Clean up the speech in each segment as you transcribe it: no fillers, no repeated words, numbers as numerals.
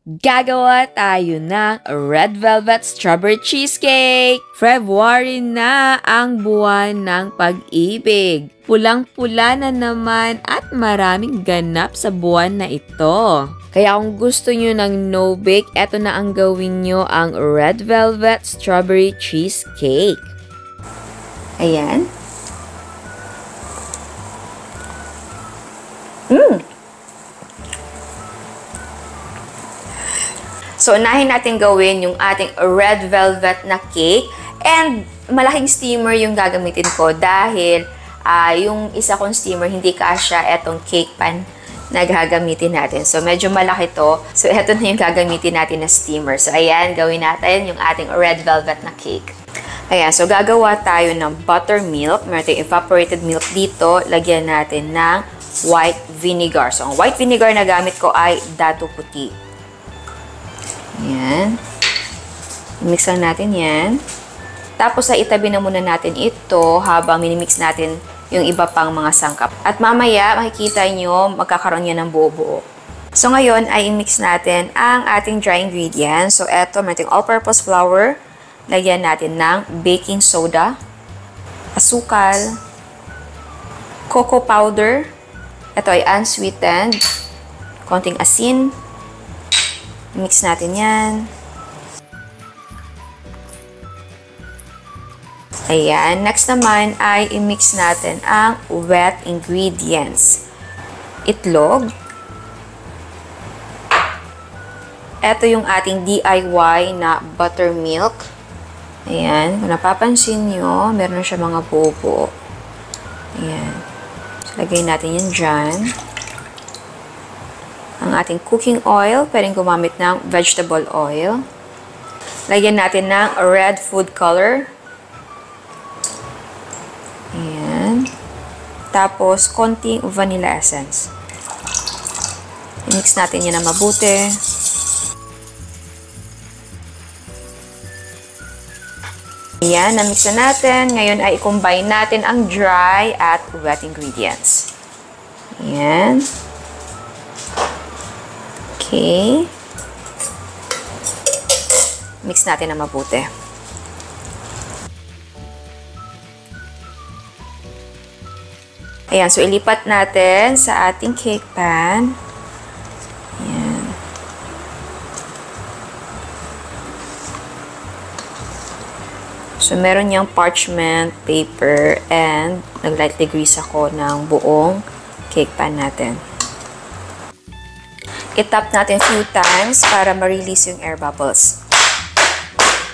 Gagawa tayo ng red velvet strawberry cheesecake! February na ang buwan ng pag-ibig. Pulang-pula na naman at maraming ganap sa buwan na ito. Kaya kung gusto nyo ng no-bake, eto na ang gawin nyo, ang red velvet strawberry cheesecake. Ayan. So, unahin natin gawin yung ating red velvet na cake. And malaking steamer yung gagamitin ko dahil yung isa kong steamer hindi kasya etong cake pan na gagamitin natin. So, medyo malaki to. So, eto na yung gagamitin natin na steamer. So, ayan, gawin natin yung ating red velvet na cake. Ayan, so gagawa tayo ng buttermilk. Meron tayong evaporated milk dito. Lagyan natin ng white vinegar. So, ang white vinegar na gamit ko ay Dato Puti. Ayan. Mix lang natin yan. Tapos, itabi na muna natin ito habang minimix natin yung iba pang mga sangkap. At mamaya, makikita nyo, magkakaroon yan ng buo-buo. So, ngayon ay i-mix natin ang ating dry ingredients. So, eto, may all-purpose flour. Lagyan natin ng baking soda, asukal, cocoa powder. Ito ay unsweetened. Konting asin. Mix natin yan. Ayan. Next naman ay i-mix natin ang wet ingredients. Itlog. Ito yung ating DIY na buttermilk. Ayan. Kung napapansin nyo, meron na siya mga buo-buo. Ayan. So, lagay natin yan dyan. Ang ating cooking oil, pwedeng gumamit ng vegetable oil. Lagyan natin ng red food color. Ayan. Tapos, konting vanilla essence. I-mix natin yan na mabuti. Ayan, na-mix na natin. Ngayon ay i-combine natin ang dry at wet ingredients. Ayan. Okay. Mix natin na mabuti. Ayan, so ilipat natin sa ating cake pan. Ayan. So, meron niyang parchment paper and nag-lightly grease ako ng buong cake pan natin. I-tap natin few times para ma-release yung air bubbles.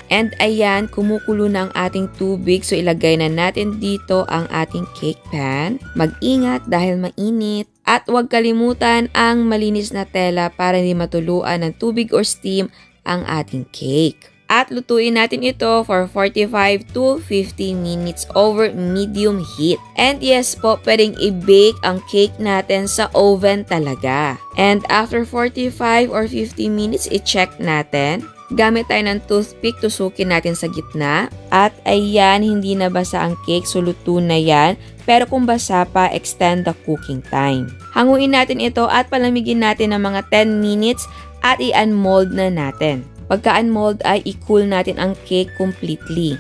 And ayan, kumukulo na ang ating tubig. So, ilagay na natin dito ang ating cake pan. Mag-ingat dahil mainit. At huwag kalimutan ang malinis na tela para hindi matuluan ng tubig or steam ang ating cake. At lutuin natin ito for 45 to 50 minutes over medium heat. And yes po, pwedeng i-bake ang cake natin sa oven talaga. And after 45 or 50 minutes, i-check natin. Gamit tayo ng toothpick, tusukin natin sa gitna. At ayan, hindi na basa ang cake, so luto na yan. Pero kung basa pa, extend the cooking time. Hanguin natin ito at palamigin natin ng mga 10 minutes at i-unmold na natin. Pagka-unmold ay i-cool natin ang cake completely.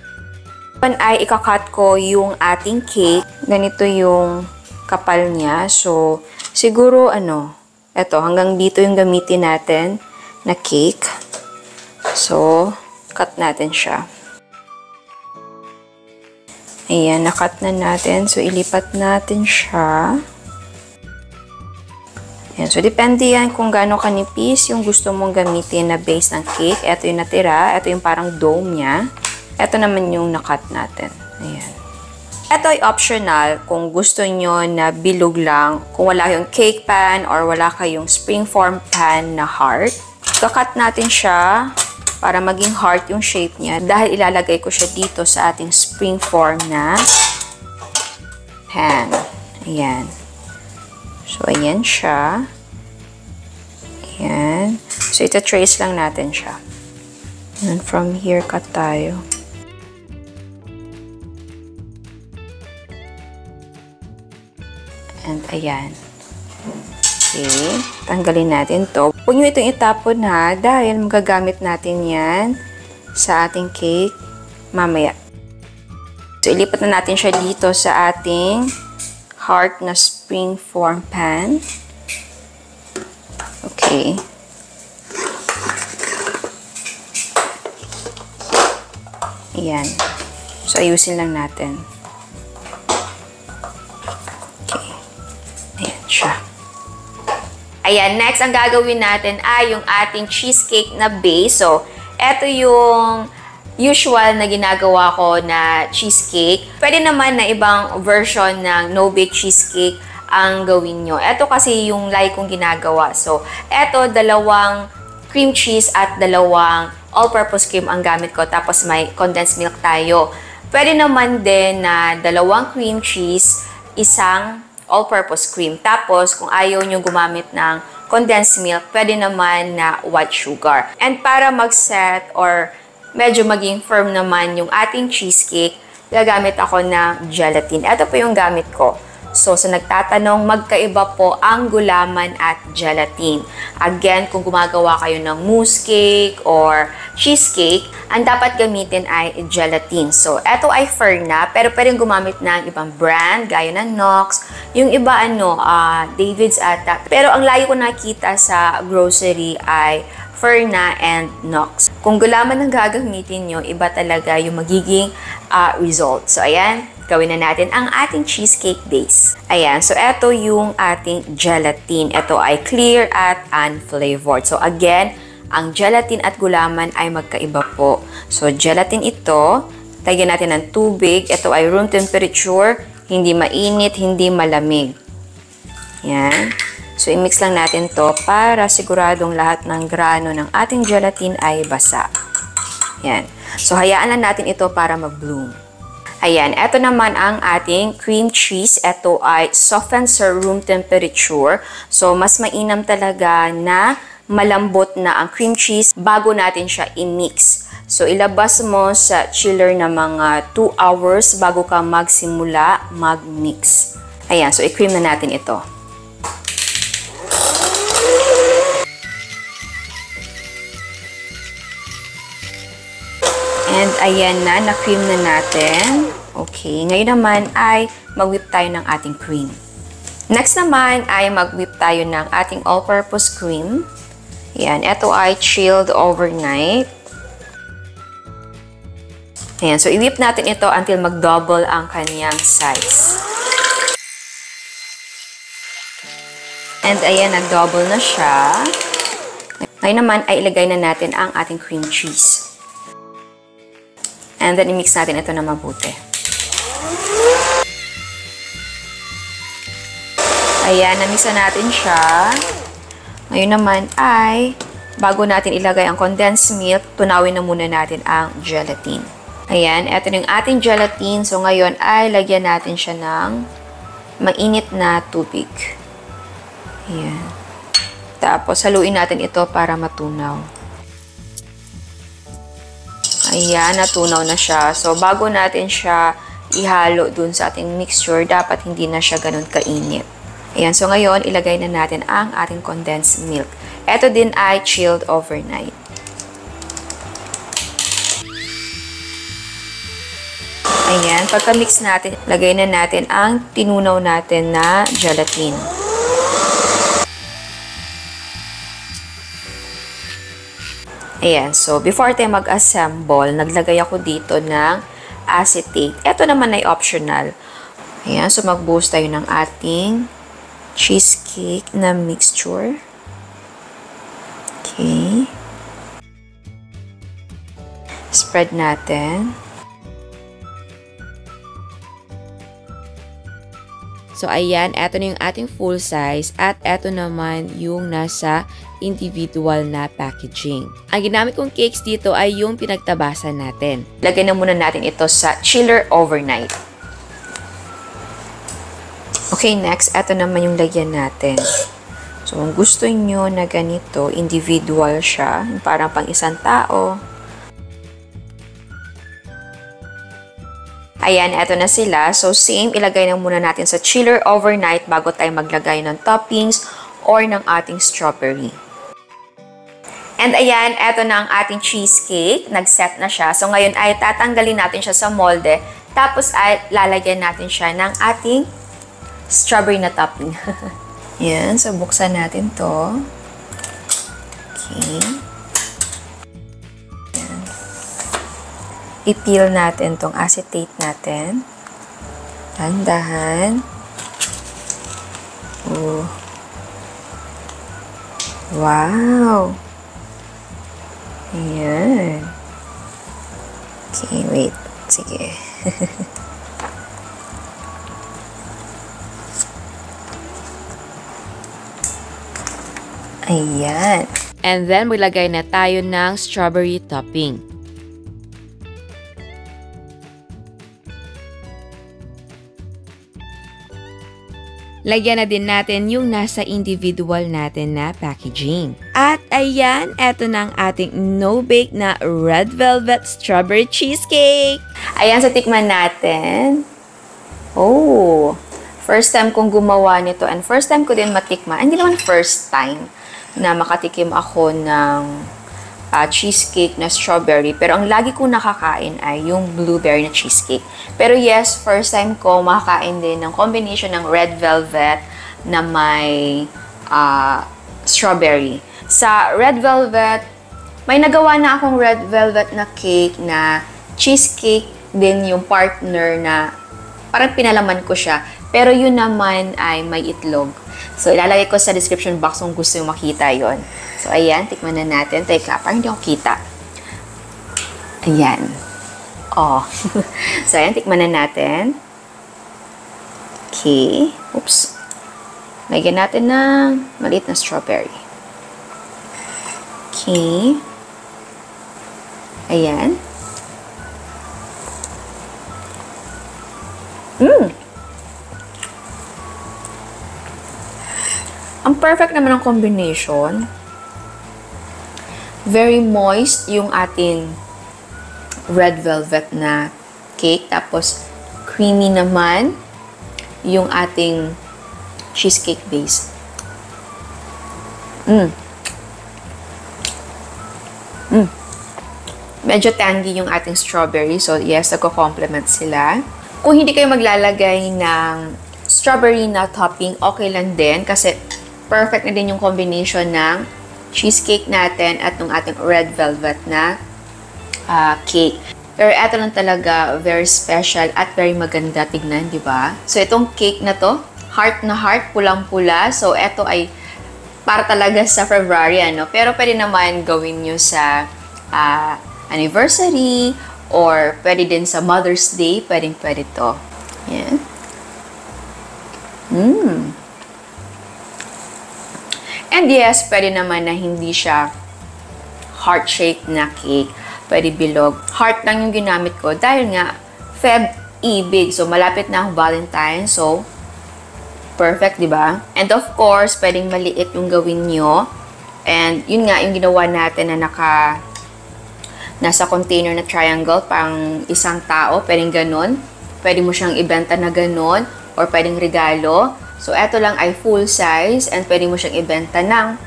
Ay ikakat ko yung ating cake. Ganito yung kapal niya. So, siguro eto, hanggang dito yung gamitin natin na cake. So, cut natin siya. Ayan, nakat na natin. So, ilipat natin siya. Ayan, so, depende yan kung gaano kanipis yung gusto mong gamitin na base ng cake. Ito yung natira. Ito yung parang dome niya. Ito naman yung nakat natin. Ayan. Ito ay optional kung gusto nyo na bilog lang. Kung wala kayong cake pan or wala kayong springform pan na heart. Kakat natin siya para maging heart yung shape niya. Dahil ilalagay ko siya dito sa ating springform na pan. Ayan. So, ayan siya. Ayan. So, ita-trace lang natin siya. And from here, cut tayo. And ayan. Okay, tanggalin natin to. Huwag nyo itong itapon ha, dahil magagamit natin yan sa ating cake mamaya. So, ilipat na natin siya dito sa ating heart na spring form pan. Okay. Ayan. So, ayusin lang natin. Okay. Ayan siya. Ayan, next ang gagawin natin ay yung ating cheesecake na base. So, eto yung usual na ginagawa ko na cheesecake. Pwede naman na ibang version ng no-bake cheesecake ang gawin nyo. Eto kasi yung like kong ginagawa. So, eto, dalawang cream cheese at dalawang all-purpose cream ang gamit ko. Tapos may condensed milk tayo. Pwede naman din na dalawang cream cheese, isang all-purpose cream. Tapos, kung ayaw nyo gumamit ng condensed milk, pwede naman na white sugar. And para mag-set or medyo maging firm naman yung ating cheesecake, gagamit ako ng gelatin. Ito po yung gamit ko. So, sa nagtatanong, magkaiba po ang gulaman at gelatin. Again, kung gumagawa kayo ng mousse cake or cheesecake, ang dapat gamitin ay gelatin. So, eto ay firm na, pero pwedeng gumamit ng ibang brand, gaya ng Knox. Yung iba, David's ata. Pero ang layo ko nakita sa grocery ay Ferna and Knox. Kung gulaman ang gagamitin nyo, iba talaga yung magiging result. So, ayan. Gawin na natin ang ating cheesecake base. Ayan, so ito yung ating gelatin. Ito ay clear at unflavored. So again, ang gelatin at gulaman ay magkaiba po. So gelatin ito, lagyan natin ng tubig. Ito ay room temperature, hindi mainit, hindi malamig. Ayan. So i-mix lang natin to para siguradong lahat ng grano ng ating gelatin ay basa. Ayan. So hayaan lang natin ito para mag-bloom. Ayan, ito naman ang ating cream cheese. Ito ay softened sa room temperature. So, mas mainam talaga na malambot na ang cream cheese bago natin siya i-mix. So, ilabas mo sa chiller na mga 2 hours bago ka magsimula mag-mix. Ayan, so i-cream na natin ito. And ayan na, na-cream na natin. Okay, ngayon naman ay mag-whip tayo ng ating cream. Next naman ay mag-whip tayo ng ating all-purpose cream. Ayan, ito ay chilled overnight. Ayan, so i-whip natin ito until mag-double ang kanyang size. And ayan, nag-double na siya. Ngayon naman ay ilagay na natin ang ating cream cheese. And then, i-mix natin ito na mabuti. Ayan, na-mix na natin siya. Ngayon naman ay, bago natin ilagay ang condensed milk, tunawin na muna natin ang gelatin. Ayan, ito na yung ating gelatin. So, ngayon ay lagyan natin siya ng mainit na tubig. Ayan. Tapos, haluin natin ito para matunaw. Ayan, natunaw na siya. So, bago natin siya ihalo dun sa ating mixture, dapat hindi na siya ganun kainit. Ayan, so ngayon, ilagay na natin ang ating condensed milk. Ito din ay chilled overnight. Ayan, pagka-mix natin, lagay na natin ang tinunaw natin na gelatin. Ayan, so before tayo mag-assemble, naglagay ako dito ng acetate. Ito naman ay optional. Ayan, so mag-boost tayo ng ating cheesecake na mixture. Okay. Spread natin. So, ayan, eto na yung ating full size at eto naman yung nasa individual na packaging. Ang ginamit kong cakes dito ay yung pinagtabasan natin. Lagay na muna natin ito sa chiller overnight. Okay, next, eto naman yung lagyan natin. So, kung gusto nyo na ganito, individual siya, parang pang isang tao. Ayan, eto na sila. So, same, ilagay na muna natin sa chiller overnight bago tayo maglagay ng toppings or ng ating strawberry. And ayan, eto na ang ating cheesecake. Nag-set na siya. So ngayon ay tatanggalin natin siya sa molde. Tapos ay lalagyan natin siya ng ating strawberry na topping. Yan, so buksan natin to. Okay. Yan. I-peel natin tong acetate natin. Dahan-dahan. Oh. Wow! Ayan. Okay, wait. Sige. Ayan. And then, maglagay na tayo ng strawberry topping. Lagyan na din natin yung nasa individual natin na packaging. At ayan, eto na ang ating no-bake na red velvet strawberry cheesecake. Ayan, sa tikman natin. Oh, first time kong gumawa nito and first time ko din matikman. Hindi naman first time na makatikim ako ng cheesecake na strawberry. Pero ang lagi kong nakakain ay yung blueberry na cheesecake. Pero yes, first time ko makakain din ng combination ng red velvet na may strawberry. Sa red velvet, may nagawa na akong red velvet na cake na cheesecake din yung partner na parang pinalaman ko siya. Pero yun naman ay may itlog. So, ilalagay ko sa description box kung gusto yung makita yon. So, ayan. Tikman na natin. Teka, parang hindi ako kita. Ayan. Oh. So, ayan. Tikman na natin. Okay. Oops. Lagyan natin ng maliit na strawberry. Okay. Ayan. Ang perfect naman ang combination. Very moist yung ating red velvet na cake. Tapos, creamy naman yung ating cheesecake base. Medyo tangy yung ating strawberry. So, yes, nagko-complement sila. Kung hindi kayo maglalagay ng strawberry na topping, okay lang din. Kasi, perfect na din yung combination ng cheesecake natin at ng ating red velvet na cake. Pero ito lang talaga, very special at very maganda tignan, di ba? So, itong cake na to, heart na heart, pulang-pula. So, ito ay para talaga sa February, ano? Pero pwede naman gawin nyo sa anniversary or pwede din sa Mother's Day. Pwede to. Yan. And yes, pwede naman na hindi siya heart-shaped na cake. Pwede bilog. Heart lang yung ginamit ko dahil nga Feb-ibig. So, malapit na ang Valentine. So, perfect, di ba? And of course, pwedeng maliit yung gawin nyo. And yun nga, yung ginawa natin na nasa container na triangle, pang isang tao. Pwedeng ganun. Pwede mo siyang ibenta na ganun. Or pwedeng regalo. So, eto lang ay full size and pwede mo siyang ibenta ng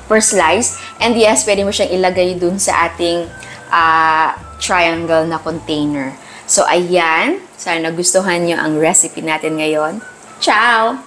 per slice. And yes, pwede mo siyang ilagay dun sa ating triangle na container. So, ayan. Sana nagustuhan nyo ang recipe natin ngayon. Ciao!